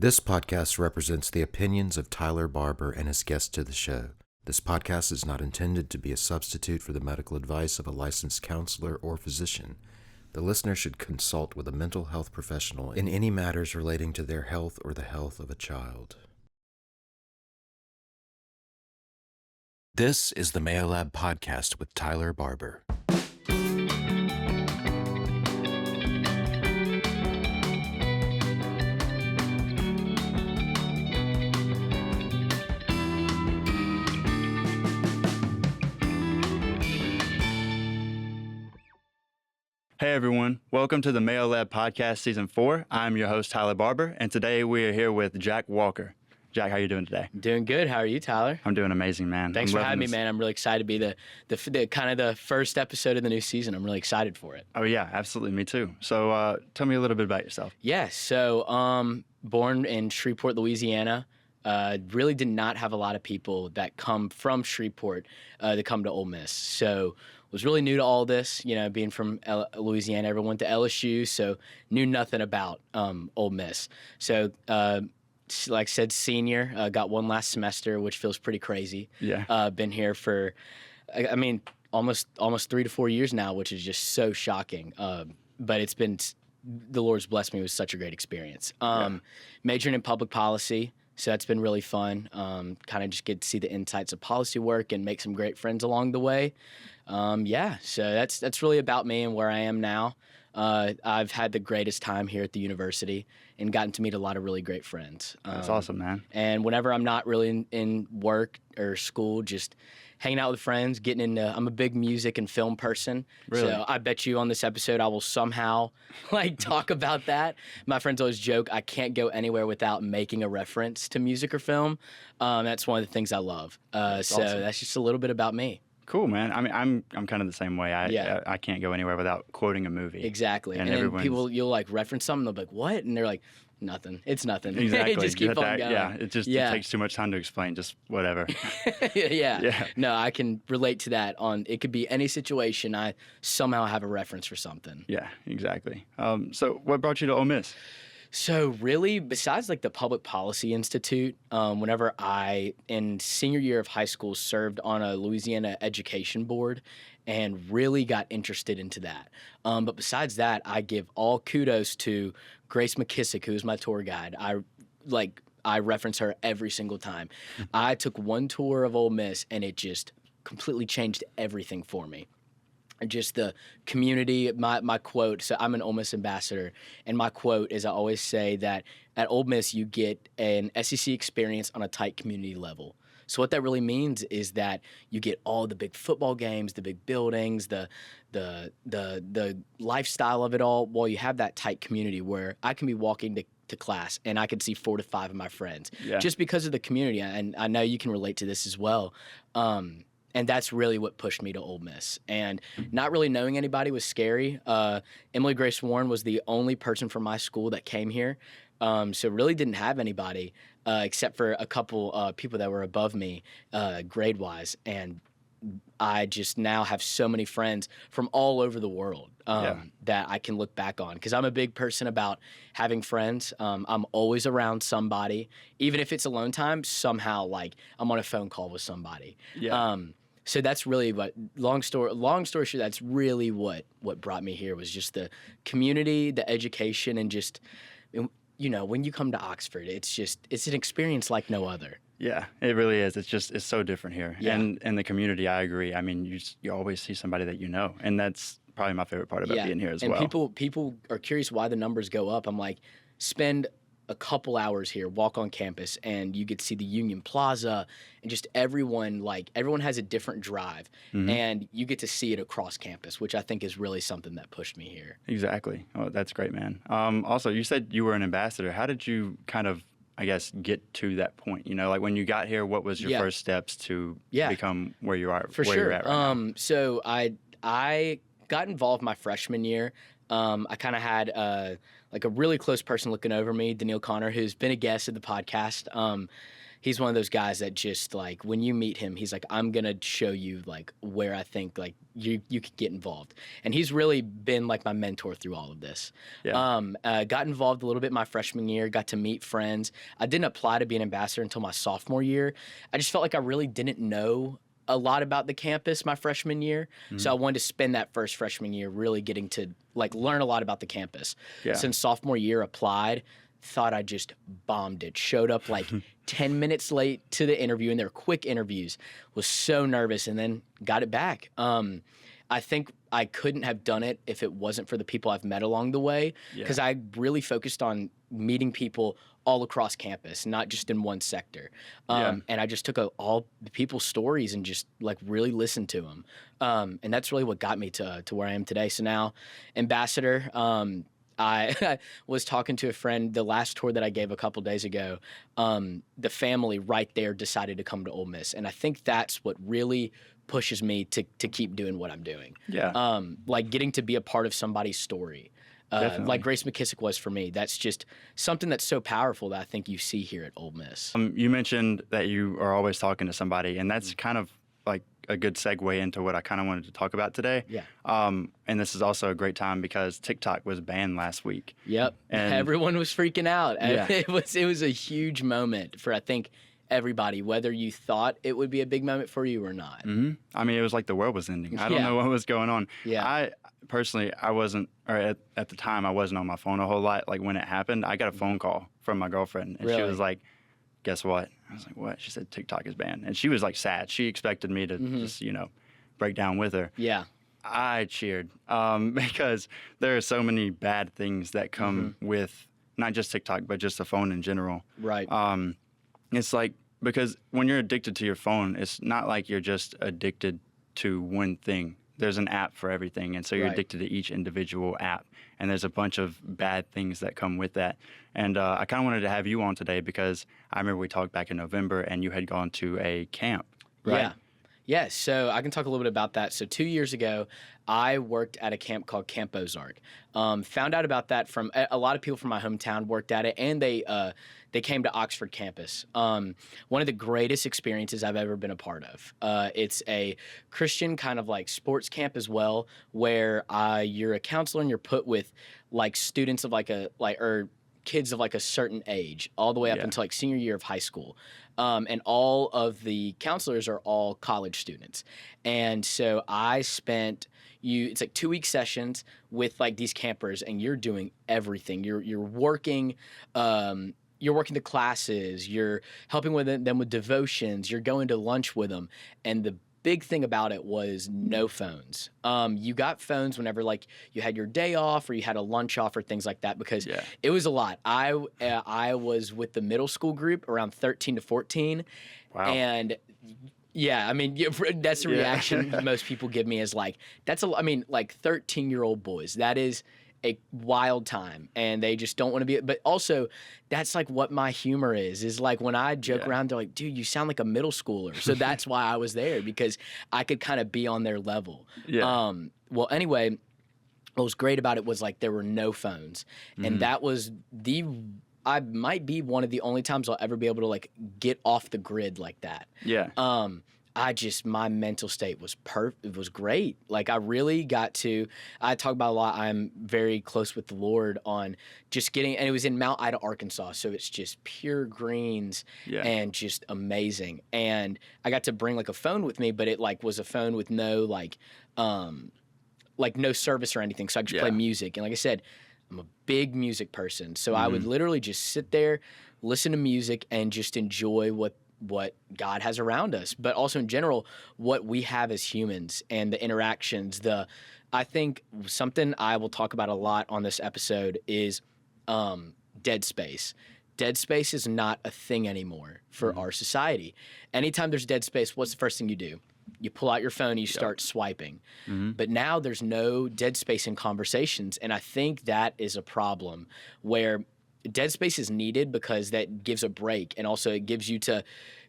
This podcast represents the opinions of Tyler Barber and his guests to the show. This podcast is not intended to be a substitute for the medical advice of a licensed counselor or physician. The listener should consult with a mental health professional in any matters relating to their health or the health of a child. This is the Mayo Lab Podcast with Tyler Barber. Hey everyone, welcome to the Mayo Lab Podcast Season 4. I'm your host, Tyler Barber, and today we are here with Jack Walker. Jack, how are you doing today? Doing good. How are you, Tyler? I'm doing amazing, man. Thanks for having me, man. I'm really excited to be the kind of the first episode of the new season. I'm really excited for it. Oh yeah, absolutely. Me too. So tell me a little bit about yourself. Yeah, so born in Shreveport, Louisiana. Really did not have a lot of people that come from Shreveport to come to Ole Miss. So was really new to all this, you know, being from Louisiana. Everyone went to LSU, so knew nothing about Ole Miss. So like I said, senior, got one last semester, which feels pretty crazy. Yeah. Been here for, I mean, almost 3 to 4 years now, which is just so shocking. But it's been, the Lord's blessed me with such a great experience. Majoring in public policy. So that's been really fun. Kind of just get to see the insights of policy work and make some great friends along the way. So that's really about me and where I am now. I've had the greatest time here at the university and gotten to meet a lot of really great friends. That's awesome, man. And whenever I'm not really in work or school, just hanging out with friends, getting into, I'm a big music and film person. Really? So I bet you on this episode I will somehow talk about that. My friends always joke I can't go anywhere without making a reference to music or film. That's one of the things I love. That's awesome. That's just a little bit about me. Cool, man. I mean, I'm kind of the same way. I can't go anywhere without quoting a movie. Exactly. And then people, you'll reference something, they'll be like, what? And they're like, nothing. It's nothing. Exactly. Just keep on going. Yeah, it takes too much time to explain, just whatever. Yeah. No, I can relate to that. It could be any situation. I somehow have a reference for something. Yeah, exactly. So what brought you to Ole Miss? So really, besides the Public Policy Institute, whenever I, in senior year of high school, served on a Louisiana education board and really got interested into that. But besides that, I give all kudos to Grace McKissick, who's my tour guide. I reference her every single time. I took one tour of Ole Miss, and it just completely changed everything for me. Just the community, my quote, so I'm an Ole Miss ambassador, and my quote is I always say that at Ole Miss you get an SEC experience on a tight community level. So what that really means is that you get all the big football games, the big buildings, the lifestyle of it all, while you have that tight community where I can be walking to class and I can see 4 to 5 of my friends just because of the community. And I know you can relate to this as well. And that's really what pushed me to Ole Miss. And not really knowing anybody was scary. Emily Grace Warren was the only person from my school that came here. So really didn't have anybody except for a couple people that were above me grade-wise. And I just now have so many friends from all over the world that I can look back on. Because I'm a big person about having friends. I'm always around somebody. Even if it's alone time, somehow I'm on a phone call with somebody. Yeah. So that's really what, long story short, that's really what brought me here was just the community, the education, and just, you know, when you come to Oxford, it's an experience like no other. Yeah, it really is. It's so different here. Yeah. And the community, I agree. I mean, you always see somebody that you know, and that's probably my favorite part about being here as well. And people are curious why the numbers go up. I'm like, spend a couple hours here, walk on campus, and you get to see the Union Plaza, and just everyone has a different drive, and you get to see it across campus, which I think is really something that pushed me here. Exactly. Oh, that's great, man. Also, you said you were an ambassador. How did you kind of, I guess, get to that point? You know, when you got here, what was your first steps to become where you are? For where sure. You're at right now? So I got involved my freshman year. I kind of had a really close person looking over me, Daniil Connor, who's been a guest of the podcast. he's one of those guys that just like when you meet him, he's like, I'm gonna show you like where I think like you could get involved. And he's really been like my mentor through all of this. Yeah. Got involved a little bit my freshman year, got to meet friends. I didn't apply to be an ambassador until my sophomore year. I just felt like I really didn't know a lot about the campus my freshman year. So I wanted to spend that first freshman year really getting to like learn a lot about the campus. Yeah. Since sophomore year applied, thought I just bombed it. Showed up like 10 minutes late to the interview, and they're quick interviews. Was so nervous, and then got it back. I think I couldn't have done it if it wasn't for the people I've met along the way, because I really focused on meeting people all across campus, not just in one sector. And I just took all the people's stories and just like really listened to them. And that's really what got me to where I am today. So now, ambassador. I was talking to a friend the last tour that I gave a couple days ago. The family right there decided to come to Ole Miss, and I think that's what really pushes me to keep doing what I'm doing. Yeah. Like getting to be a part of somebody's story. Like Grace McKissick was for me. That's just something that's so powerful that I think you see here at Ole Miss. You mentioned that you are always talking to somebody, and that's kind of like a good segue into what I kind of wanted to talk about today. Yeah. And this is also a great time because TikTok was banned last week. Yep. And everyone was freaking out. Yeah. It was a huge moment for, I think, everybody, whether you thought it would be a big moment for you or not. Mm-hmm. I mean, it was like the world was ending. I don't know what was going on. Yeah. I personally, I wasn't, or at the time, I wasn't on my phone a whole lot. Like when it happened, I got a phone call from my girlfriend, and she was like, guess what? I was like, what? She said TikTok is banned. And she was like sad. She expected me to just, break down with her. Yeah. I cheered because there are so many bad things that come with not just TikTok, but just the phone in general. Right. It's like, because when you're addicted to your phone, it's not like you're just addicted to one thing. There's an app for everything, and so you're addicted to each individual app, and there's a bunch of bad things that come with that. And I kind of wanted to have you on today because I remember we talked back in November, and you had gone to a camp, right? Yeah, so I can talk a little bit about that. So 2 years ago, I worked at a camp called Camp Ozark. Found out about that from a lot of people from my hometown worked at it, and they came to Oxford campus. One of the greatest experiences I've ever been a part of. It's a Christian kind of like sports camp as well, where you're a counselor and you're put with like students of or kids of like a certain age, all the way up until like senior year of high school. And all of the counselors are all college students. And so I spent it's like 2-week sessions with like these campers, and you're doing everything. You're working the classes, you're helping with them with devotions, you're going to lunch with them. And the big thing about it was no phones. You got phones whenever like you had your day off or you had a lunch off or things like that, because it was a lot. I was with the middle school group around 13 to 14. Wow. And yeah, I mean, that's the reaction most people give me is like, like 13-year-old boys, that is a wild time, and they just don't want to be. But also, that's like what my humor is like when I joke around, they're like, dude, you sound like a middle schooler. So that's why I was there, because I could kind of be on their level. Yeah. Well, anyway, what was great about it was like there were no phones, and that was I might be one of the only times I'll ever be able to like get off the grid like that. Yeah. My mental state was it was great. Like I really got to, I talk about a lot. I'm very close with the Lord on just getting, and it was in Mount Ida, Arkansas. So it's just pure greens and just amazing. And I got to bring like a phone with me, but it like was a phone with no no service or anything. So I could just play music. And like I said, I'm a big music person. So I would literally just sit there, listen to music, and just enjoy what God has around us, but also in general, what we have as humans and the interactions. I think something I will talk about a lot on this episode is dead space. Dead space is not a thing anymore for our society. Anytime there's dead space, what's the first thing you do? You pull out your phone and you start swiping. But now there's no dead space in conversations, and I think that is a problem where dead space is needed, because that gives a break, and also it gives you to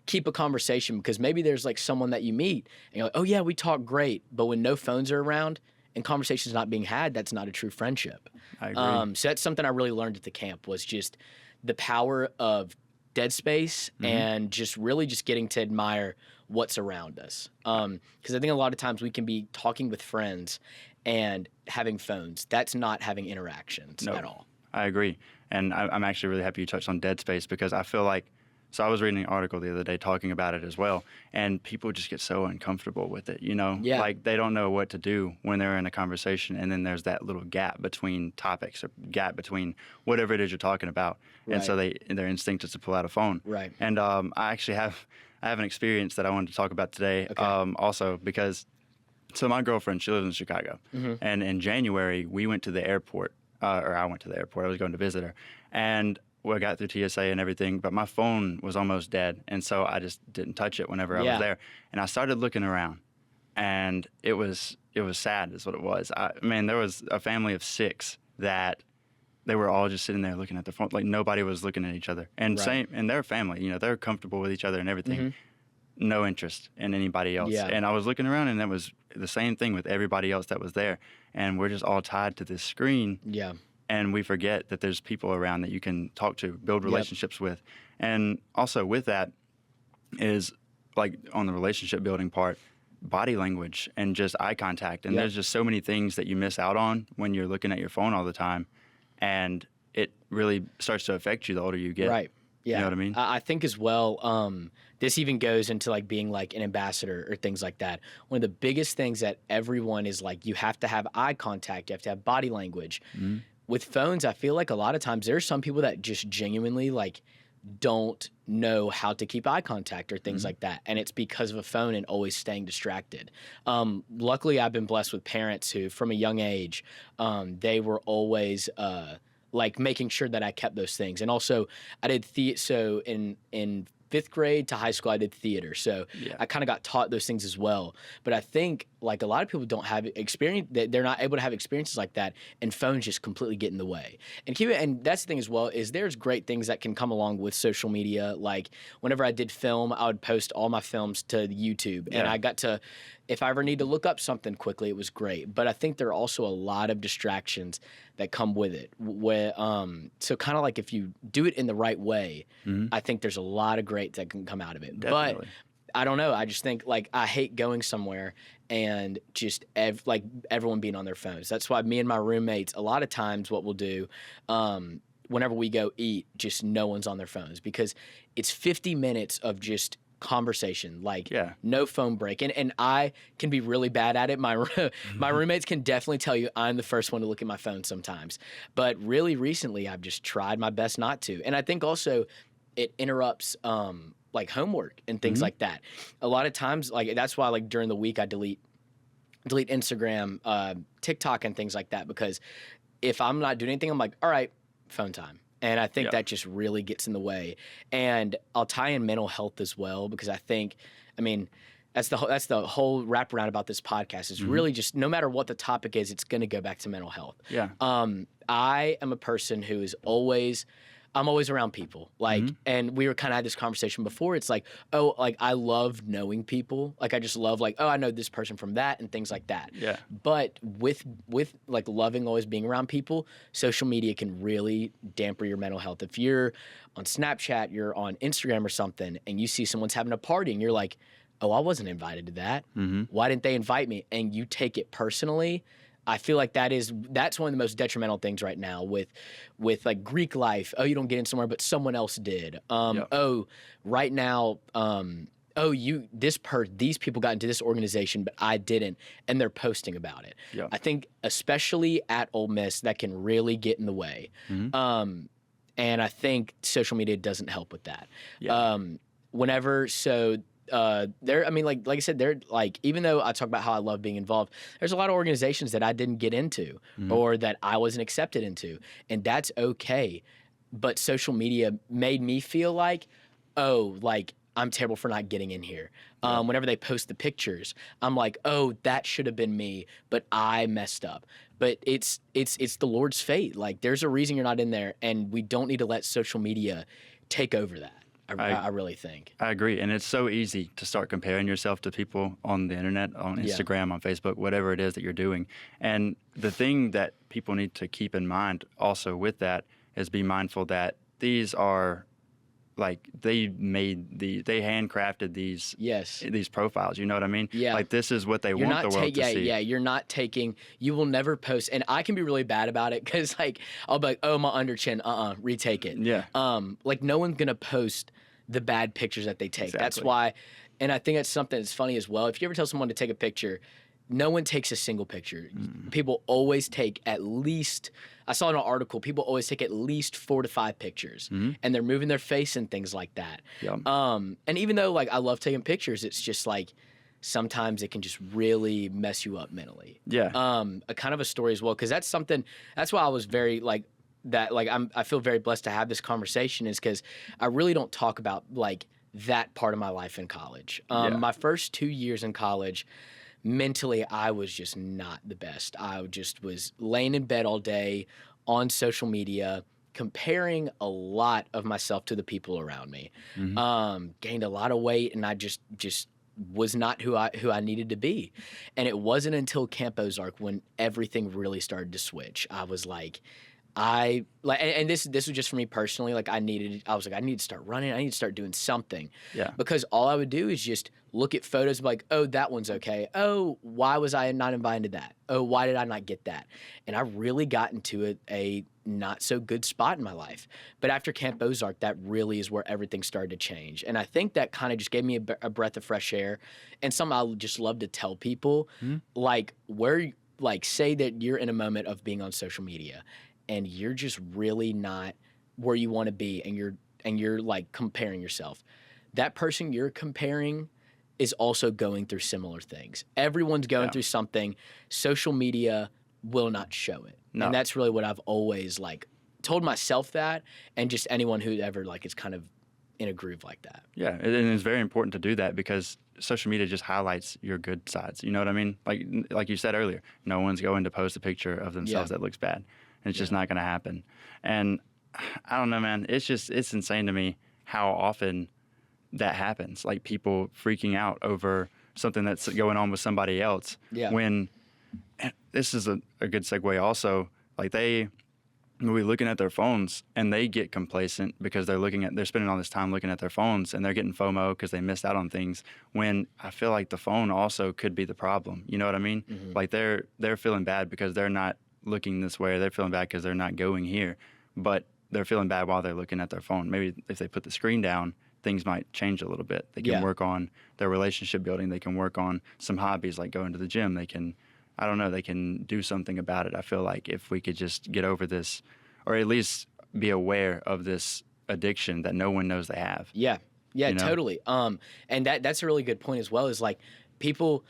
keep a conversation, because maybe there's like someone that you meet and you're like, oh yeah, we talk great, but when no phones are around and conversations not being had, that's not a true friendship. I agree. So that's something I really learned at the camp, was just the power of dead space and just really just getting to admire what's around us. Because I think a lot of times we can be talking with friends and having phones. That's not having interactions at all. I agree. And I'm actually really happy you touched on dead space, because I feel like, so I was reading an article the other day talking about it as well, and people just get so uncomfortable with it, you know? Yeah. Like they don't know what to do when they're in a conversation, and then there's that little gap between topics, or gap between whatever it is you're talking about. Right. And so their instinct is to pull out a phone. Right. And I actually have an experience that I wanted to talk about today, also because, so my girlfriend, she lives in Chicago, and in January we went to the airport, or I went to the airport. I was going to visit her, and I got through TSA and everything, but my phone was almost dead, and so I just didn't touch it whenever I was there. And I started looking around, and it was sad, is what it was. There was a family of 6 that they were all just sitting there looking at their phone, like nobody was looking at each other. And and their family, you know, they're comfortable with each other and everything. No interest in anybody else. Yeah. And I was looking around, and it was the same thing with everybody else that was there. And we're just all tied to this screen. Yeah. And we forget that there's people around that you can talk to, build relationships with. And also with that is, like, on the relationship building part, body language and just eye contact. And there's just so many things that you miss out on when you're looking at your phone all the time. And it really starts to affect you the older you get. Right. Yeah. You know what I mean? I think as well, this even goes into like being like an ambassador or things like that. One of the biggest things that everyone is like, you have to have eye contact, you have to have body language. With phones, I feel like a lot of times there are some people that just genuinely like don't know how to keep eye contact or things like that. And it's because of a phone and always staying distracted. Luckily, I've been blessed with parents who, from a young age, they were always like making sure that I kept those things. And also, I did so in 5th grade to high school, I did theater. So I kind of got taught those things as well. But I think like a lot of people don't have experience, they're not able to have experiences like that, and phones just completely get in the way. And that's the thing as well, is there's great things that can come along with social media. Like whenever I did film, I would post all my films to YouTube, and I got to, if I ever need to look up something quickly, it was great. But I think there are also a lot of distractions that come with it. So kind of like if you do it in the right way, I think there's a lot of great that can come out of it. Definitely. But I don't know. I just think like I hate going somewhere and just like everyone being on their phones. That's why me and my roommates, a lot of times what we'll do, whenever we go eat, just no one's on their phones, because it's 50 minutes of just conversation, like no phone break. And I can be really bad at it. My roommates can definitely tell you I'm the first one to look at my phone sometimes. But really recently, I've just tried my best not to. And I think also it interrupts like homework and things like that. A lot of times, like that's why like during the week I delete Instagram, TikTok and things like that, because if I'm not doing anything, I'm like, all right, phone time. And I think that just really gets in the way. And I'll tie in mental health as well, because I think, that's the whole wraparound about this podcast is really just no matter what the topic is, it's going to go back to mental health. Yeah. I am a person who is I'm always around people, like, and we were kind of had this conversation before. It's like, oh, like I love knowing people. Like I just love like, oh, I know this person from that and things like that. Yeah. But with like loving always being around people, social media can really damper your mental health. If you're on Snapchat, you're on Instagram or something, and you see someone's having a party and you're like, oh, I wasn't invited to that. Why didn't they invite me? And you take it personally. I feel like that's one of the most detrimental things right now with like Greek life. Oh, you don't get in somewhere, but someone else did. Oh, right now, these people got into this organization, but I didn't, and they're posting about it. Yeah. I think especially at Ole Miss, that can really get in the way. And I think social media doesn't help with that. Yeah. Like I said, they're like, even though I talk about how I love being involved, there's a lot of organizations that I didn't get into or that I wasn't accepted into, and that's okay. But social media made me feel like, oh, like I'm terrible for not getting in here. Whenever they post the pictures, I'm like, oh, that should have been me, but I messed up. But it's the Lord's fate. Like there's a reason you're not in there, and we don't need to let social media take over that. I really think. I agree. And it's so easy to start comparing yourself to people on the internet, on Instagram, on Facebook, whatever it is that you're doing. And the thing that people need to keep in mind also with that is be mindful that these are like they handcrafted these profiles. You know what I mean? Yeah. Like this is what they want the world to see. Yeah, you're not taking. You will never post, and I can be really bad about it because like I'll be like, oh, my under chin, retake it. Yeah. Like no one's gonna post the bad pictures that they take. Exactly. That's why, and I think that's something that's funny as well. If you ever tell someone to take a picture, no one takes a single picture. People always take at least, I saw in an article, people always take at least 4 to 5 pictures, and they're moving their face and things like that. Yep. And even though like I love taking pictures, it's just like sometimes it can just really mess you up mentally. Yeah. A kind of a story as well, because that's why I was very like that. Like I feel very blessed to have this conversation, is because I really don't talk about like that part of my life in college. My first 2 years in college, mentally, I was just not the best. I just was laying in bed all day on social media, comparing a lot of myself to the people around me. Gained a lot of weight, and I just was not who I needed to be. And it wasn't until Camp Ozark when everything really started to switch. I was like, and this was just for me personally. Like I need to start running. I need to start doing something. Yeah. Because all I would do is just look at photos and be like, oh, that one's okay. Oh, why was I not invited to that? Oh, why did I not get that? And I really got into a not so good spot in my life. But after Camp Ozark, that really is where everything started to change. And I think that kind of just gave me a breath of fresh air, and something I would just love to tell people, like say that you're in a moment of being on social media and you're just really not where you want to be, and you're like comparing yourself. That person you're comparing is also going through similar things. Everyone's going through something. Social media will not show it. No. And that's really what I've always like told myself that, and just anyone who ever like is kind of in a groove like that. Yeah, and it's very important to do that because social media just highlights your good sides. You know what I mean? Like you said earlier, no one's going to post a picture of themselves that looks bad. And it's just not going to happen. And I don't know, man. It's insane to me how often that happens. Like people freaking out over something that's going on with somebody else. Yeah. When this is a good segue also. Like they'll be looking at their phones and they get complacent because they're spending all this time looking at their phones, and they're getting FOMO because they missed out on things, when I feel like the phone also could be the problem. You know what I mean? Like they're feeling bad because they're not looking this way, or they're feeling bad because they're not going here, but they're feeling bad while they're looking at their phone. Maybe if they put the screen down, things might change a little bit. They can work on their relationship building. They can work on some hobbies like going to the gym. They can, I don't know, they can do something about it. I feel like if we could just get over this, or at least be aware of this addiction that no one knows they have. Yeah, You know? totally. And that's a really good point as well, is like people,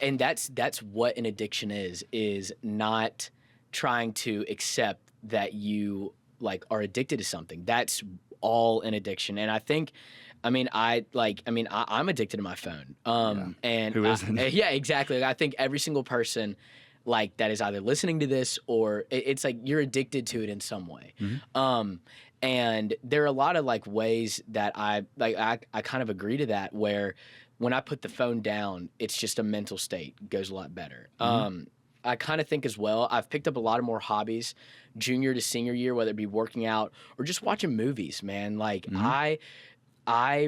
and that's what an addiction is not trying to accept that you like are addicted to something. That's all an addiction. And I think, I'm addicted to my phone. And who isn't? Yeah, exactly. I think every single person like that is either listening to this, or it's like you're addicted to it in some way. And there are a lot of like ways that I kind of agree to that, where when I put the phone down, it's just a mental state. It goes a lot better. I kind of think as well, I've picked up a lot of more hobbies junior to senior year, whether it be working out or just watching movies, man. Like I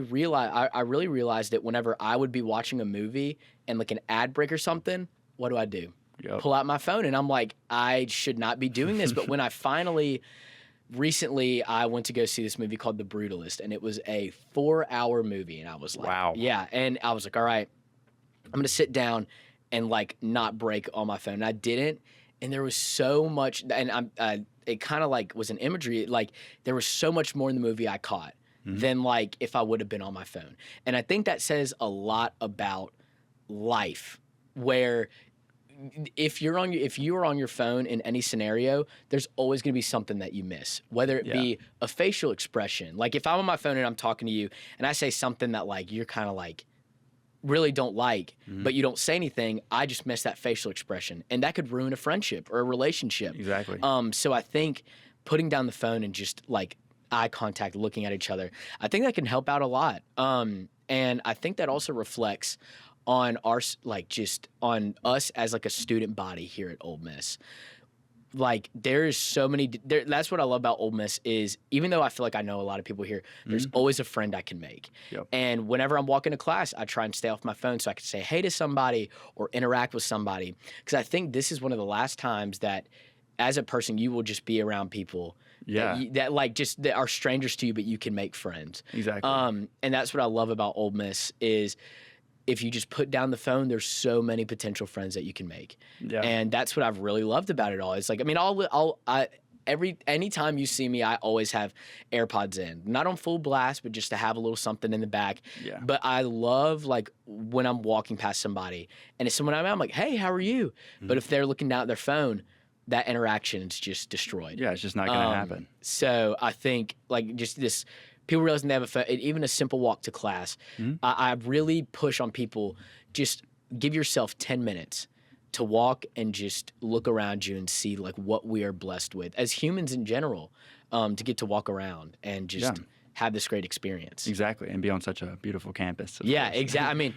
really realized that whenever I would be watching a movie and like an ad break or something, what do? Yep. Pull out my phone, and I'm like, I should not be doing this. But when I recently I went to go see this movie called The Brutalist, and it was a 4-hour movie, and I was like, wow. Yeah, and I was like, all right, I'm going to sit down and like not break on my phone. And I didn't, and there was so much, and it kind of like was an imagery, like there was so much more in the movie I caught than like if I would have been on my phone. And I think that says a lot about life, where if you are on your phone in any scenario, there's always going to be something that you miss, whether it be a facial expression. Like if I'm on my phone and I'm talking to you and I say something that like you're kind of like really don't like, but you don't say anything, I just miss that facial expression, and that could ruin a friendship or a relationship. Exactly. So I think putting down the phone and just like eye contact, looking at each other, I think that can help out a lot. And I think that also reflects on our, like just on us as like a student body here at Ole Miss. like there is so many. That's what I love about Ole Miss is even though I feel like I know a lot of people here, there's always a friend I can make. Yep. And whenever I'm walking to class, I try and stay off my phone so I can say hey to somebody or interact with somebody. Because I think this is one of the last times that, as a person, you will just be around people that are strangers to you, but you can make friends. Exactly. And that's what I love about Ole Miss is. If you just put down the phone, there's so many potential friends that you can make. Yeah. And that's what I've really loved about it all. It's like, I mean, anytime you see me, I always have AirPods in. Not on full blast, but just to have a little something in the back. Yeah. But I love, like, when I'm walking past somebody, and it's someone I'm like, hey, how are you? But if they're looking down at their phone, that interaction is just destroyed. Yeah, it's just not going to happen. So I think, like, just this... People realizing they have even a simple walk to class. I really push on people, just give yourself 10 minutes to walk and just look around you and see like what we are blessed with as humans in general, to get to walk around and just have this great experience. Exactly, and be on such a beautiful campus. Yeah, exactly. I mean,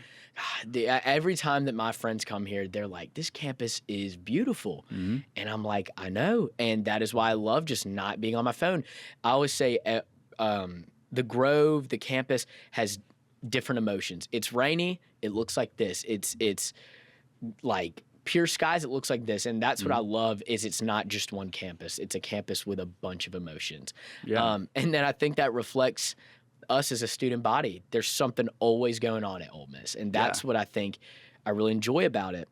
every time that my friends come here, they're like, this campus is beautiful. And I'm like, I know. And that is why I love just not being on my phone. I always say, the Grove, the campus has different emotions. It's rainy, it looks like this. It's like pure skies, it looks like this. And that's what I love is it's not just one campus. It's a campus with a bunch of emotions. Yeah. And then I think that reflects us as a student body. There's something always going on at Ole Miss. And that's what I think I really enjoy about it.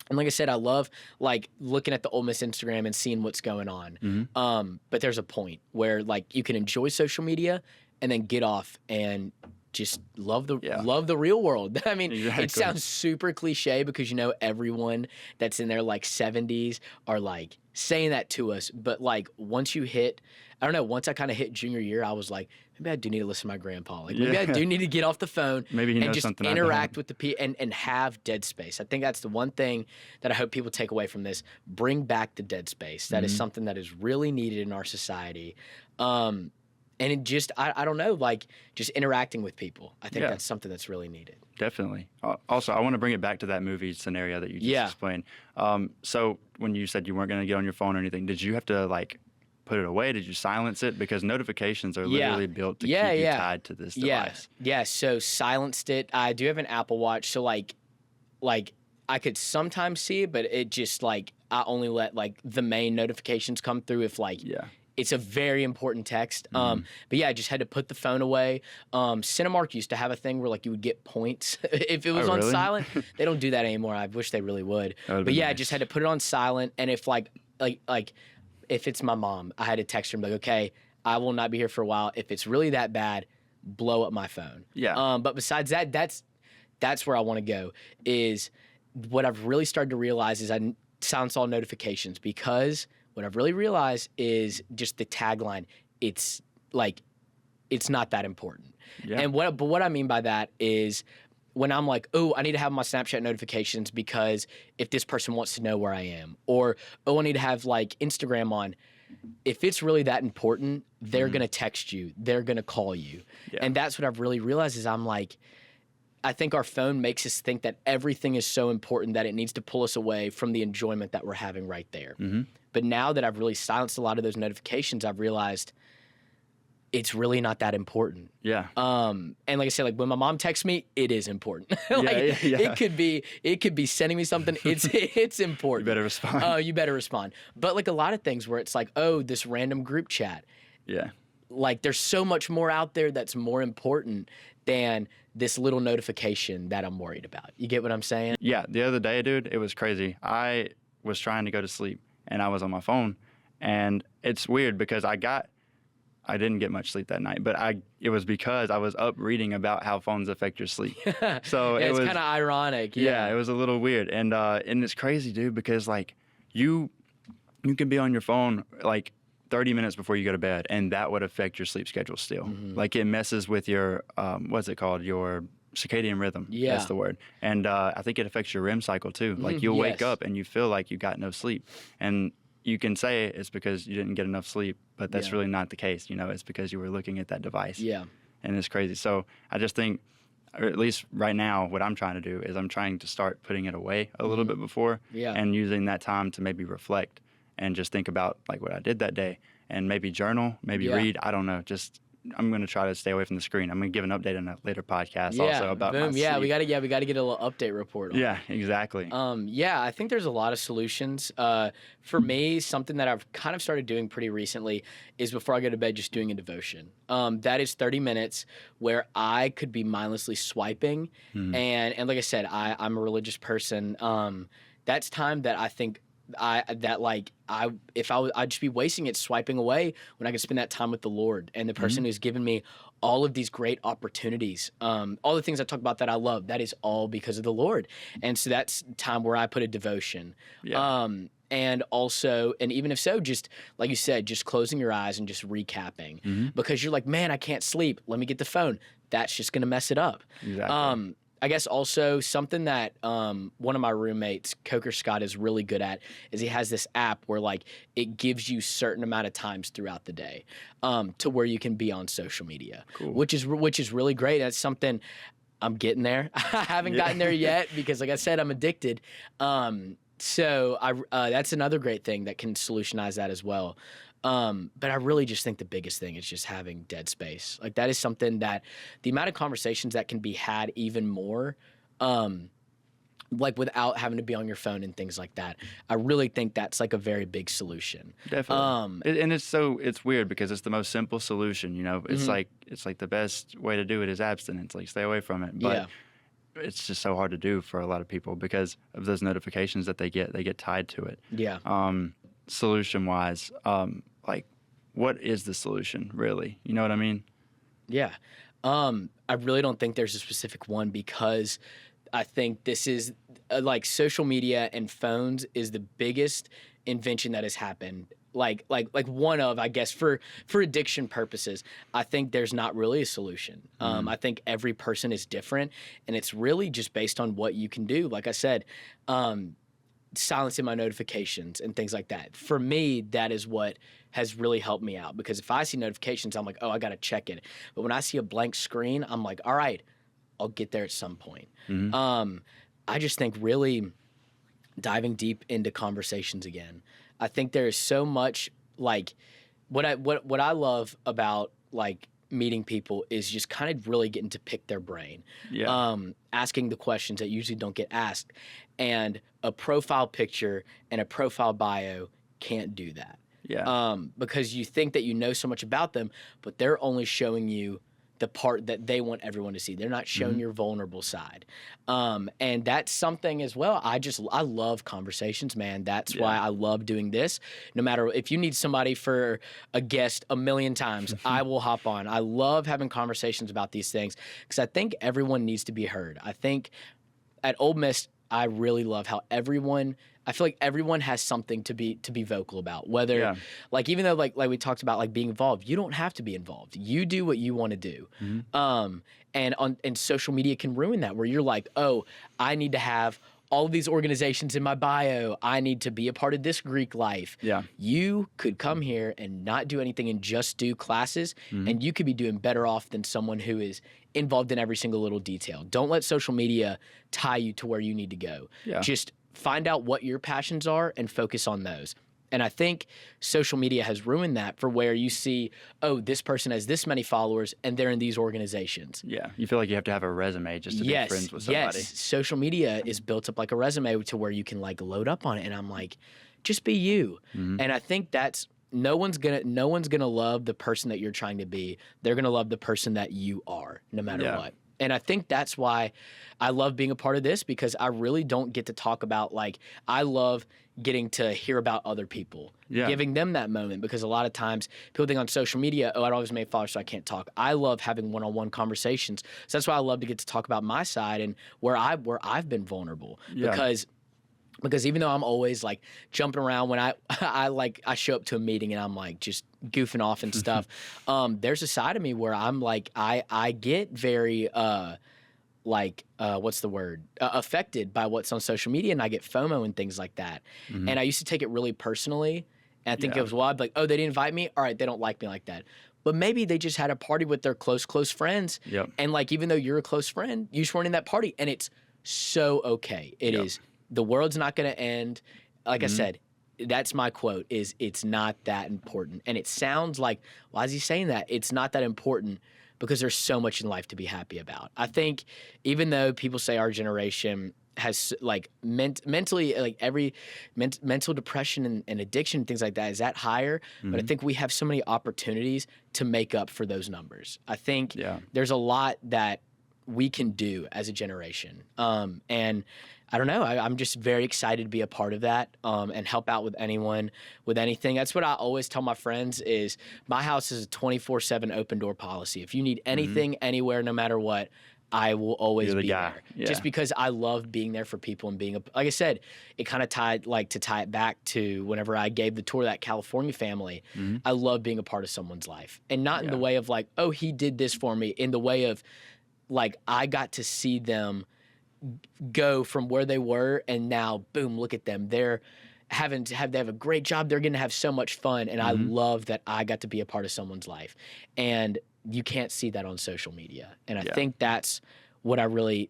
And like I said, I love like looking at the Ole Miss Instagram and seeing what's going on. But there's a point where like you can enjoy social media and then get off and just love the real world. I mean, It sounds super cliche because, you know, everyone that's in their like 70s are like saying that to us. But like once I kind of hit junior year, I was like, maybe I do need to listen to my grandpa. Like maybe I do need to get off the phone and just interact with the people and have dead space. I think that's the one thing that I hope people take away from this. Bring back the dead space. That is something that is really needed in our society. And it just, I don't know, like just interacting with people. I think that's something that's really needed. Definitely. Also, I want to bring it back to that movie scenario that you just explained. So when you said you weren't going to get on your phone or anything, did you have to like put it away? Did you silence it? Because notifications are literally built to keep you tied to this device. Yeah, so silenced it. I do have an Apple Watch, so like I could sometimes see it, but it just like I only let like the main notifications come through if like it's a very important text. But yeah, I just had to put the phone away. Cinemark used to have a thing where like you would get points if it was on silent. They don't do that anymore. I wish they really would. But yeah, nice. I just had to put it on silent. And if like if it's my mom, I had to text her and be like, okay, I will not be here for a while. If it's really that bad, blow up my phone. Yeah. But besides that, that's where I want to go. Is what I've really started to realize is I silence all notifications because what I've really realized is just the tagline. It's like, it's not that important. Yeah. And what I mean by that is when I'm like, oh, I need to have my Snapchat notifications because if this person wants to know where I am, or, oh, I need to have like Instagram on. If it's really that important, they're going to text you. They're going to call you. Yeah. And that's what I've really realized is I'm like, I think our phone makes us think that everything is so important that it needs to pull us away from the enjoyment that we're having right there. But now that I've really silenced a lot of those notifications, I've realized it's really not that important. Yeah. And like I said, like when my mom texts me, it is important. It could be sending me something. It's important. You better respond. You better respond. But like a lot of things where it's like, oh, this random group chat. Yeah. Like there's so much more out there that's more important than this little notification that I'm worried about. You get what I'm saying? Yeah. The other day, dude, it was crazy. I was trying to go to sleep and I was on my phone, and it's weird because I didn't get much sleep that night, but it was because I was up reading about how phones affect your sleep. So it was kind of ironic. Yeah, it was a little weird, and it's crazy, dude, because like you can be on your phone like 30 minutes before you go to bed, and that would affect your sleep schedule still. Like it messes with your what's it called? Your circadian rhythm. Yeah, that's the word. And I think it affects your REM cycle too. Like you'll wake up and you feel like you got no sleep, and you can say it's because you didn't get enough sleep, but that's really not the case. You know, it's because you were looking at that device. Yeah. And it's crazy. So I just think, or at least right now, what I'm trying to do is I'm trying to start putting it away a little bit before and using that time to maybe reflect and just think about like what I did that day, and maybe journal, maybe read. I don't know. Just I'm going to try to stay away from the screen. I'm going to give an update on a later podcast also about my sleep. We got to get a little update report on Yeah, exactly. I think there's a lot of solutions. For me, something that I've kind of started doing pretty recently is before I go to bed, just doing a devotion. That is 30 minutes where I could be mindlessly swiping. And like I said, I'm a religious person. That's time that I think I'd just be wasting it swiping away when I could spend that time with the Lord and the person who's given me all of these great opportunities. All the things I talk about that I love, that is all because of the Lord. And so that's time where I put a devotion. Yeah. And also, and even if so, just like you said, just closing your eyes and just recapping because you're like, man, I can't sleep. Let me get the phone. That's just going to mess it up. Exactly. I guess also something that one of my roommates, Coker Scott, is really good at is he has this app where like it gives you certain amount of times throughout the day to where you can be on social media, which is really great. That's something I'm getting there. I haven't gotten there yet because, like I said, I'm addicted. So that's another great thing that can solutionize that as well. But I really just think the biggest thing is just having dead space. Like that is something that the amount of conversations that can be had even more, like without having to be on your phone and things like that. I really think that's like a very big solution. Definitely. And it's weird because it's the most simple solution, you know, it's like the best way to do it is abstinence, like stay away from it. But it's just so hard to do for a lot of people because of those notifications that they get tied to it. Yeah. Solution wise, like what is the solution really? You know what I mean? Yeah. I really don't think there's a specific one because I think this is like social media and phones is the biggest invention that has happened. Like one of, I guess, for addiction purposes, I think there's not really a solution. I think every person is different and it's really just based on what you can do. Like I said, silencing my notifications and things like that. For me, that is what has really helped me out because if I see notifications, I'm like, oh, I got to check it. But when I see a blank screen, I'm like, all right, I'll get there at some point. I just think really diving deep into conversations again. I think there is so much like what I love about like meeting people is just kind of really getting to pick their brain. Asking the questions that usually don't get asked. And a profile picture and a profile bio can't do that. Because you think that you know so much about them, but they're only showing you the part that they want everyone to see. They're not showing your vulnerable side. And that's something as well. I love conversations, man. That's why I love doing this. No matter if you need somebody for a guest a million times, I will hop on. I love having conversations about these things because I think everyone needs to be heard. I think at Ole Miss, I really love how I feel like everyone has something to be vocal about. Whether like even though like we talked about like being involved, you don't have to be involved. You do what you want to do. And social media can ruin that where you're like, oh, I need to have all of these organizations in my bio. I need to be a part of this Greek life. You could come here and not do anything and just do classes, and you could be doing better off than someone who is involved in every single little detail. Don't let social media tie you to where you need to go. Just find out what your passions are and focus on those. And I think social media has ruined that for where you see, oh, this person has this many followers and they're in these organizations. You feel like you have to have a resume just to be friends with somebody. Social media is built up like a resume to where you can like load up on it. And I'm like, just be you. And I think that's no one's gonna love the person that you're trying to be. They're gonna love the person that you are, no matter what. And I think that's why I love being a part of this because I really don't get to talk about like I love getting to hear about other people, giving them that moment because a lot of times people think on social media, oh, I always made followers so I can't talk. I love having one-on-one conversations. So that's why I love to get to talk about my side and where I've been vulnerable because even though I'm always like jumping around when I show up to a meeting and I'm like just goofing off and stuff, there's a side of me where I'm like I get very what's the word? Affected by what's on social media, and I get FOMO and things like that. And I used to take it really personally, and I think it was, well, I'd be like, oh, they didn't invite me? All right, they don't like me like that. But maybe they just had a party with their close friends, and like even though you're a close friend, you just weren't in that party, and it's so okay. It is. The world's not going to end. Like I said, that's my quote, is it's not that important. And it sounds like, why is he saying that? It's not that important because there's so much in life to be happy about. I think even though people say our generation has like mentally, like every mental depression and addiction, things like that, is that higher? But I think we have so many opportunities to make up for those numbers. I think there's a lot that we can do as a generation. And I don't know, I'm just very excited to be a part of that, and help out with anyone with anything. That's what I always tell my friends is my house is a 24/7 open door policy. If you need anything, anywhere, no matter what, I will always be there. Yeah. Just because I love being there for people and being like I said, it kind of tie it back to whenever I gave the tour of that California family, I love being a part of someone's life. And not in the way of like, oh, he did this for me, in the way of like I got to see them go from where they were and now boom, look at them. They have a great job. They're going to have so much fun. And I love that I got to be a part of someone's life. And you can't see that on social media. And I think that's what I really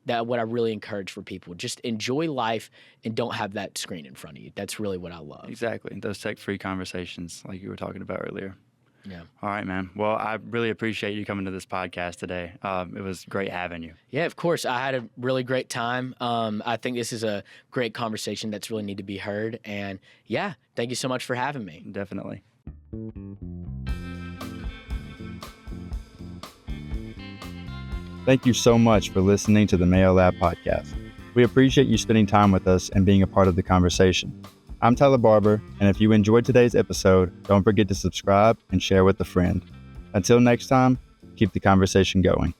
encourage for people. Just enjoy life and don't have that screen in front of you. That's really what I love. Exactly. Those tech-free conversations like you were talking about earlier. Yeah. All right, man. Well, I really appreciate you coming to this podcast today. It was great having you. Yeah, of course. I had a really great time. I think this is a great conversation that's really need to be heard. And yeah, thank you so much for having me. Definitely. Thank you so much for listening to the Mayo Lab podcast. We appreciate you spending time with us and being a part of the conversation. I'm Tyler Barber, and if you enjoyed today's episode, don't forget to subscribe and share with a friend. Until next time, keep the conversation going.